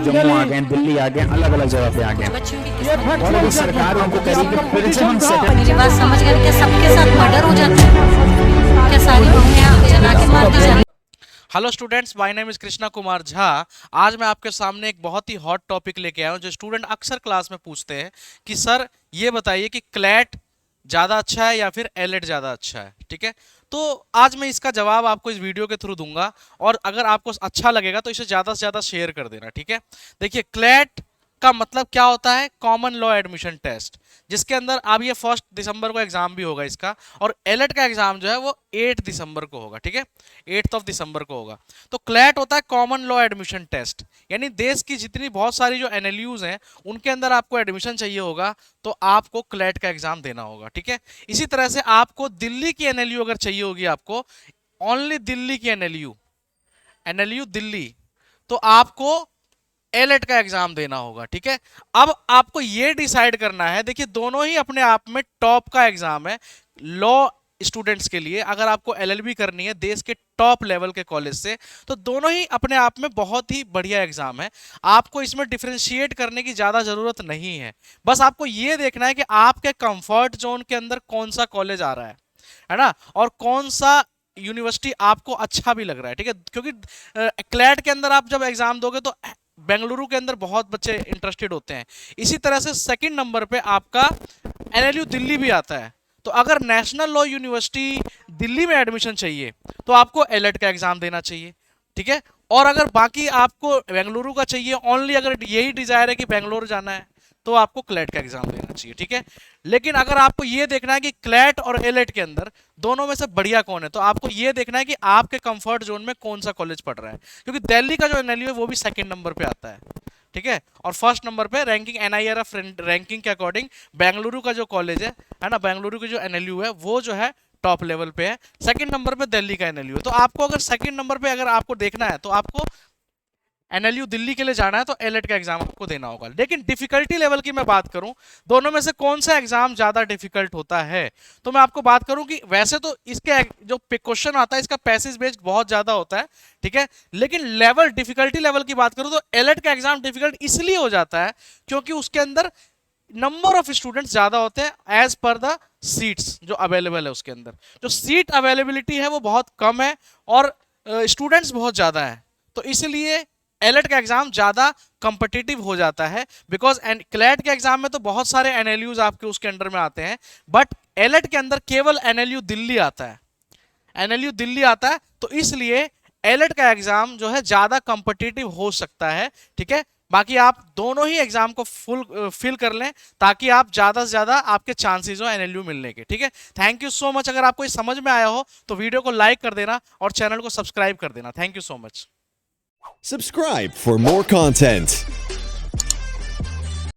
जम्मू आ गए, दिल्ली आ गए, अलग अलग जगह पे आ गए और अभी सरकार उनको करेगी फिर से हम सेटल। मेरी बात समझ गए? क्या सबके साथ मर्डर हो जाता है? क्या सारी बहुएं जला के मार दी जाती? Hello students, my name is Krishna Kumar Jha. आज मैं आपके सामने एक बहुत ही हॉट टॉपिक लेके आया हूं जो स्टूडेंट अक्सर क्लास में पूछते हैं कि सर ये बताइए कि क्लैट ज़्यादा अच्छा है या फिर एलेट ज़्यादा अच्छा है। ठीक है, तो आज मैं इसका जवाब आपको इस वीडियो के थ्रू दूंगा और अगर आपको अच्छा लगेगा तो इसे ज़्यादा से ज़्यादा शेयर कर देना। ठीक है, देखिए क्लैट का मतलब क्या होता है? कॉमन लॉ एडमिशन टेस्ट, जिसके अंदर अब ये 1 दिसंबर को एग्जाम भी होगा इसका, और एलेट का एग्जाम जो है वो 8 दिसंबर को होगा। ठीक है, 8 दिसंबर को होगा। तो क्लैट होता है कॉमन लॉ एडमिशन टेस्ट, यानी देश की जितनी बहुत सारी जो एनएलयूज हैं उनके अंदर आपको एडमिशन चाहिए होगा तो आपको क्लैट का एग्जाम देना होगा। ठीक है, इसी तरह से आपको दिल्ली की एनएलयू अगर चाहिए होगी, आपको ओनली दिल्ली की एनएलयू दिल्ली, तो आपको एलेट का एग्जाम देना होगा। ठीक है, अब आपको यह डिसाइड करना है, देखिए दोनों ही अपने आप में टॉप का एग्जाम है लॉ स्टूडेंट्स के लिए। अगर आपको एलएलबी करनी है देश के टॉप लेवल के कॉलेज से, तो दोनों ही अपने आप में बहुत ही बढ़िया एग्जाम है। आपको इसमें डिफरेंशिएट करने की ज्यादा जरूरत नहीं है, बस आपको यह देखना है कि आपके कंफर्ट जोन के अंदर कौन सा कॉलेज आ रहा है ना, और कौन सा यूनिवर्सिटी आपको अच्छा भी लग रहा है। ठीक है, क्योंकि क्लैट के अंदर आप जब एग्जाम दोगे तो बेंगलुरु के अंदर बहुत बच्चे इंटरेस्टेड होते हैं। इसी तरह से सेकंड नंबर पे आपका एनएलयू दिल्ली भी आता है। तो अगर नेशनल लॉ यूनिवर्सिटी दिल्ली में एडमिशन चाहिए तो आपको एलेट का एग्जाम देना चाहिए। ठीक है, और अगर बाकी आपको बेंगलुरु का चाहिए ओनली, अगर यही डिजायर है कि बेंगलुरु जाना है, तो आपको क्लैट का एग्जाम देना चाहिए। ठीक है, लेकिन अगर आपको ये देखना है कि क्लैट और एलेट के अंदर दोनों में से बढ़िया कौन है, तो आपको ये देखना है कि आपके कंफर्ट जोन में कौन सा कॉलेज पढ़ रहा है, क्योंकि दिल्ली का जो एनएलयू है वो भी सेकंड नंबर पे आता है। ठीक है, और फर्स्ट नंबर पे रैंकिंग एनआईआरएफ रैंकिंग के अकॉर्डिंग बेंगलुरु का जो कॉलेज है ना, बेंगलुरु की जो एनएलयू है वो जो है टॉप लेवल पे है। सेकंड नंबर पे दिल्ली का एनएलयू है। तो आपको अगर सेकंड नंबर पे अगर आपको देखना है तो आपको एनएलयू दिल्ली के लिए जाना है तो एलेट का एग्जाम आपको देना होगा। लेकिन डिफिकल्टी लेवल की मैं बात करूं, दोनों में से कौन सा एग्जाम ज्यादा डिफिकल्ट होता है, तो मैं आपको बात करूं कि वैसे तो इसके जो क्वेश्चन आता है इसका पैसेज बेस्ड बहुत ज्यादा होता है। ठीक है, लेकिन लेवल डिफिकल्टी लेवल की बात करूं तो एलेट का एग्जाम डिफिकल्ट इसलिए हो जाता है क्योंकि उसके अंदर नंबर ऑफ स्टूडेंट्स ज्यादा होते हैं एज पर द सीट्स जो अवेलेबल है। उसके अंदर जो सीट अवेलेबिलिटी है वो बहुत कम है और स्टूडेंट्स बहुत ज्यादा है, तो इसलिए एलेट का एग्जाम ज्यादा कॉम्पिटिटिव हो जाता है। बिकॉज क्लैट के एग्जाम में तो बहुत सारे एनएलयूज आपके उसके अंडर में आते हैं, बट एलेट के अंदर केवल एनएलयू दिल्ली आता है, एनएलयू दिल्ली आता है, तो इसलिए एलेट का एग्जाम जो है ज्यादा कॉम्पिटिटिव हो सकता है। ठीक है, बाकी आप दोनों ही एग्जाम को फुल फिल कर लें ताकि आप ज्यादा से ज्यादा आपके चांसेस हो एनएलयू मिलने के। ठीक है, थैंक यू सो मच। अगर आपको ये समझ में आया हो तो वीडियो को लाइक कर देना और चैनल को सब्सक्राइब कर देना। Thank you so much. Subscribe for more content.